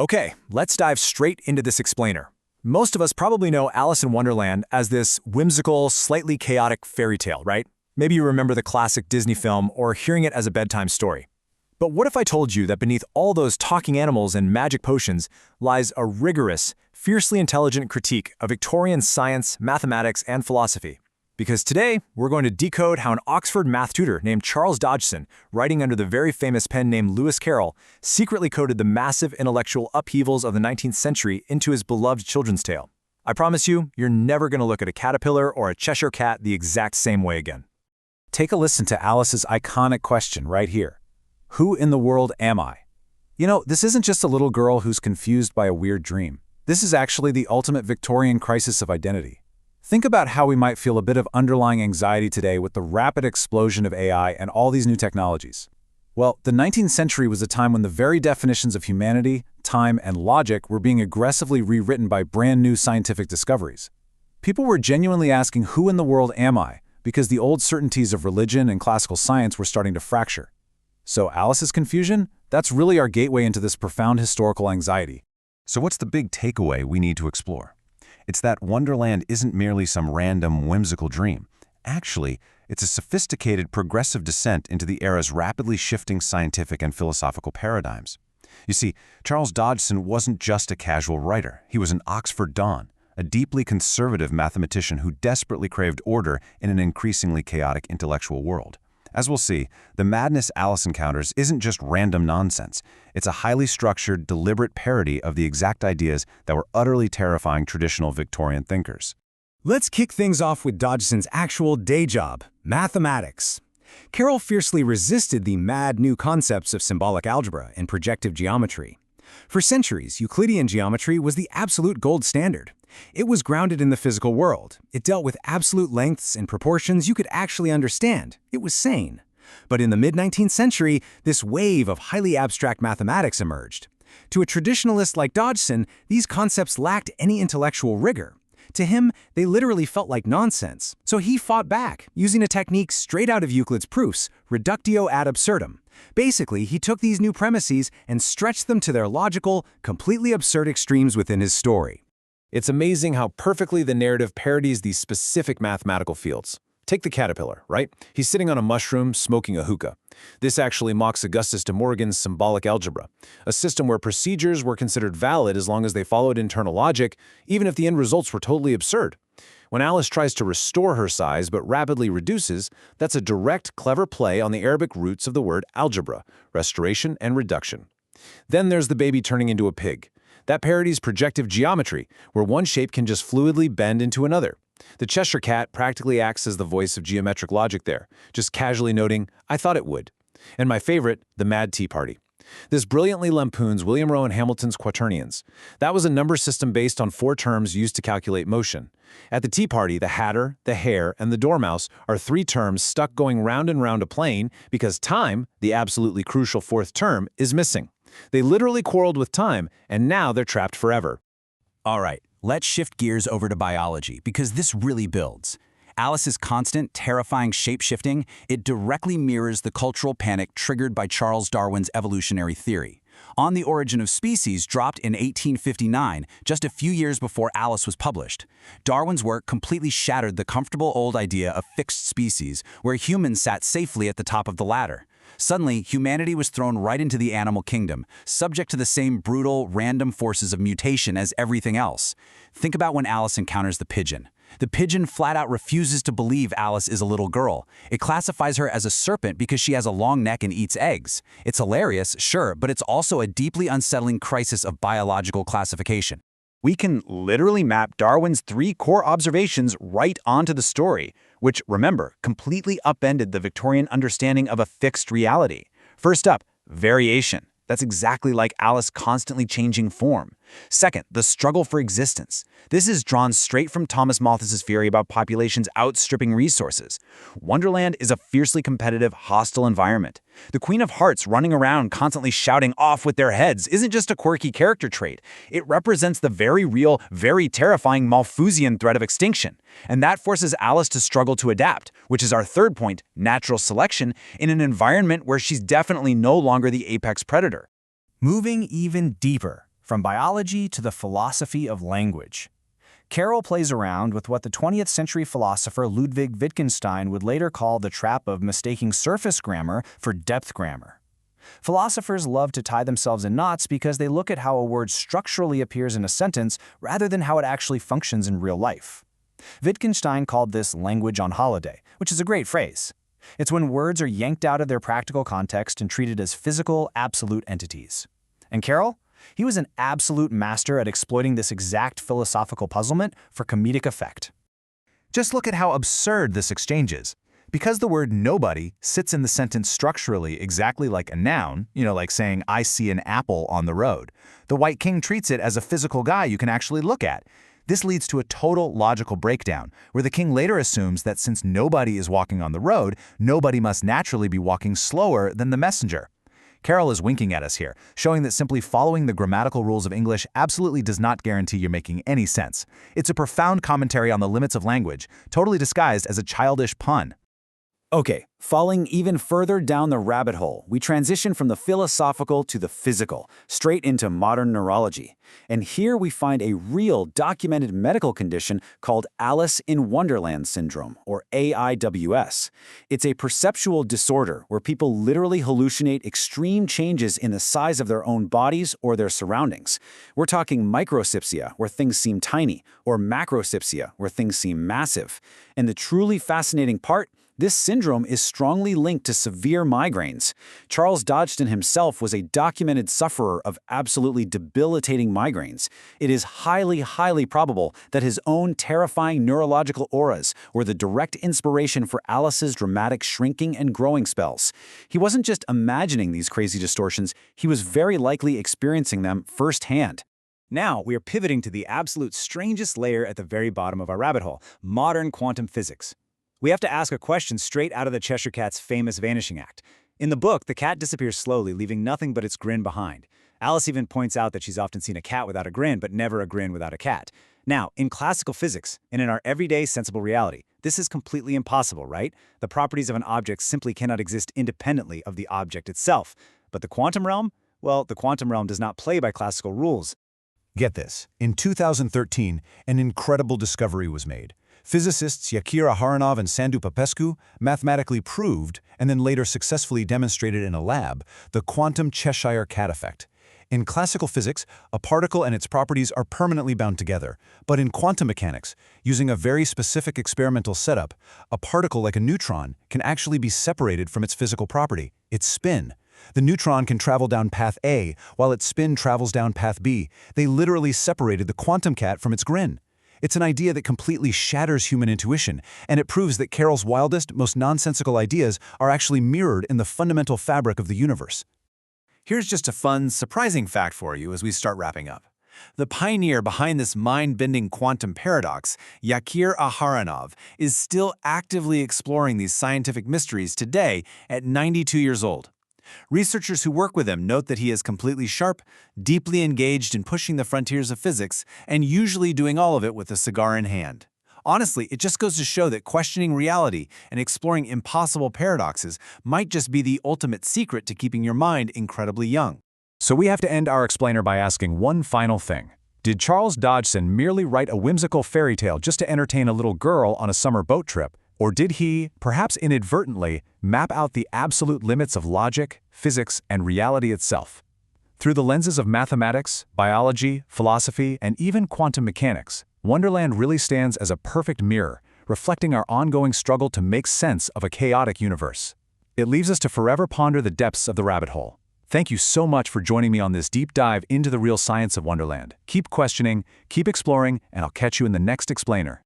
Okay, let's dive straight into this explainer. Most of us probably know Alice in Wonderland as this whimsical, slightly chaotic fairy tale, right? Maybe you remember the classic Disney film or hearing it as a bedtime story. But what if I told you that beneath all those talking animals and magic potions lies a rigorous, fiercely intelligent critique of Victorian science, mathematics, and philosophy? Because today, we're going to decode how an Oxford math tutor named Charles Dodgson, writing under the very famous pen name Lewis Carroll, secretly coded the massive intellectual upheavals of the 19th century into his beloved children's tale. I promise you, you're never going to look at a caterpillar or a Cheshire cat the exact same way again. Take a listen to Alice's iconic question right here. Who in the world am I? You know, this isn't just a little girl who's confused by a weird dream. This is actually the ultimate Victorian crisis of identity. Think about how we might feel a bit of underlying anxiety today with the rapid explosion of AI and all these new technologies. Well, the 19th century was a time when the very definitions of humanity, time, and logic were being aggressively rewritten by brand new scientific discoveries. People were genuinely asking, who in the world am I? Because the old certainties of religion and classical science were starting to fracture. So Alice's confusion? That's really our gateway into this profound historical anxiety. So what's the big takeaway we need to explore? It's that Wonderland isn't merely some random, whimsical dream. Actually, it's a sophisticated, progressive descent into the era's rapidly shifting scientific and philosophical paradigms. You see, Charles Dodgson wasn't just a casual writer. He was an Oxford Don, a deeply conservative mathematician who desperately craved order in an increasingly chaotic intellectual world. As we'll see, the madness Alice encounters isn't just random nonsense. It's a highly structured, deliberate parody of the exact ideas that were utterly terrifying traditional Victorian thinkers. Let's kick things off with Dodgson's actual day job, mathematics. Carroll fiercely resisted the mad new concepts of symbolic algebra and projective geometry. For centuries, Euclidean geometry was the absolute gold standard. It was grounded in the physical world. It dealt with absolute lengths and proportions you could actually understand. It was sane. But in the mid-19th century, this wave of highly abstract mathematics emerged. To a traditionalist like Dodgson, these concepts lacked any intellectual rigor. To him, they literally felt like nonsense. So he fought back, using a technique straight out of Euclid's proofs, reductio ad absurdum. Basically, he took these new premises and stretched them to their logical, completely absurd extremes within his story. It's amazing how perfectly the narrative parodies these specific mathematical fields. Take the caterpillar, right? He's sitting on a mushroom, smoking a hookah. This actually mocks Augustus de Morgan's symbolic algebra, a system where procedures were considered valid as long as they followed internal logic, even if the end results were totally absurd. When Alice tries to restore her size but rapidly reduces, that's a direct, clever play on the Arabic roots of the word algebra, restoration and reduction. Then there's the baby turning into a pig. That parodies projective geometry, where one shape can just fluidly bend into another. The Cheshire cat practically acts as the voice of geometric logic there, just casually noting, "I thought it would." And my favorite, the Mad Tea Party. This brilliantly lampoons William Rowan Hamilton's quaternions. That was a number system based on 4 terms used to calculate motion. At the Tea Party, the Hatter, the Hare, and the Dormouse are 3 terms stuck going round and round a plane because time, the absolutely crucial 4th term, is missing. They literally quarreled with time, and now they're trapped forever. All right, let's shift gears over to biology, because this really builds. Alice's constant, terrifying shape-shifting, it directly mirrors the cultural panic triggered by Charles Darwin's evolutionary theory. On the Origin of Species dropped in 1859, just a few years before Alice was published. Darwin's work completely shattered the comfortable old idea of fixed species, where humans sat safely at the top of the ladder. Suddenly, humanity was thrown right into the animal kingdom, subject to the same brutal, random forces of mutation as everything else. Think about when Alice encounters the pigeon. The pigeon flat out refuses to believe Alice is a little girl. It classifies her as a serpent because she has a long neck and eats eggs. It's hilarious, sure, but it's also a deeply unsettling crisis of biological classification. We can literally map Darwin's 3 core observations right onto the story, which, remember, completely upended the Victorian understanding of a fixed reality. First up, variation. That's exactly like Alice constantly changing form. Second, the struggle for existence. This is drawn straight from Thomas Malthus's theory about populations outstripping resources. Wonderland is a fiercely competitive, hostile environment. The Queen of Hearts running around constantly shouting off with their heads isn't just a quirky character trait. It represents the very real, very terrifying Malthusian threat of extinction. And that forces Alice to struggle to adapt, which is our third point, natural selection, in an environment where she's definitely no longer the apex predator. Moving even deeper. from biology to the philosophy of language. Carroll plays around with what the 20th century philosopher Ludwig Wittgenstein would later call the trap of mistaking surface grammar for depth grammar. Philosophers love to tie themselves in knots because they look at how a word structurally appears in a sentence rather than how it actually functions in real life. Wittgenstein called this language on holiday, which is a great phrase. It's when words are yanked out of their practical context and treated as physical, absolute entities. And Carroll? He was an absolute master at exploiting this exact philosophical puzzlement for comedic effect. Just look at how absurd this exchange is. Because the word nobody sits in the sentence structurally exactly like a noun, like saying, I see an apple on the road, the White King treats it as a physical guy you can actually look at. This leads to a total logical breakdown, where the king later assumes that since nobody is walking on the road, nobody must naturally be walking slower than the messenger. Carroll is winking at us here, showing that simply following the grammatical rules of English absolutely does not guarantee you're making any sense. It's a profound commentary on the limits of language, totally disguised as a childish pun. Okay, falling even further down the rabbit hole, we transition from the philosophical to the physical, straight into modern neurology. And here we find a real documented medical condition called Alice in Wonderland syndrome, or AIWS. It's a perceptual disorder where people literally hallucinate extreme changes in the size of their own bodies or their surroundings. We're talking microcypsia, where things seem tiny, or macrocypsia, where things seem massive. And the truly fascinating part? This syndrome is strongly linked to severe migraines. Charles Dodgson himself was a documented sufferer of absolutely debilitating migraines. It is highly probable that his own terrifying neurological auras were the direct inspiration for Alice's dramatic shrinking and growing spells. He wasn't just imagining these crazy distortions, he was very likely experiencing them firsthand. Now, we are pivoting to the absolute strangest layer at the very bottom of our rabbit hole, modern quantum physics. We have to ask a question straight out of the Cheshire Cat's famous vanishing act. In the book, the cat disappears slowly, leaving nothing but its grin behind. Alice even points out that she's often seen a cat without a grin, but never a grin without a cat. Now, in classical physics, and in our everyday sensible reality, this is completely impossible, right? The properties of an object simply cannot exist independently of the object itself. But the quantum realm? Well, the quantum realm does not play by classical rules. Get this. In 2013, an incredible discovery was made. Physicists Yakir Aharonov and Sandu Popescu mathematically proved, and then later successfully demonstrated in a lab, the quantum Cheshire cat effect. In classical physics, a particle and its properties are permanently bound together. But in quantum mechanics, using a very specific experimental setup, a particle like a neutron can actually be separated from its physical property, its spin. The neutron can travel down path A, while its spin travels down path B. They literally separated the quantum cat from its grin. It's an idea that completely shatters human intuition, and it proves that Carroll's wildest, most nonsensical ideas are actually mirrored in the fundamental fabric of the universe. Here's just a fun, surprising fact for you as we start wrapping up. The pioneer behind this mind-bending quantum paradox, Yakir Aharonov, is still actively exploring these scientific mysteries today at 92 years old. Researchers who work with him note that he is completely sharp, deeply engaged in pushing the frontiers of physics, and usually doing all of it with a cigar in hand. Honestly, it just goes to show that questioning reality and exploring impossible paradoxes might just be the ultimate secret to keeping your mind incredibly young. So we have to end our explainer by asking one final thing. Did Charles Dodgson merely write a whimsical fairy tale just to entertain a little girl on a summer boat trip? Or did he, perhaps inadvertently, map out the absolute limits of logic, physics, and reality itself? Through the lenses of mathematics, biology, philosophy, and even quantum mechanics, Wonderland really stands as a perfect mirror, reflecting our ongoing struggle to make sense of a chaotic universe. It leaves us to forever ponder the depths of the rabbit hole. Thank you so much for joining me on this deep dive into the real science of Wonderland. Keep questioning, keep exploring, and I'll catch you in the next explainer.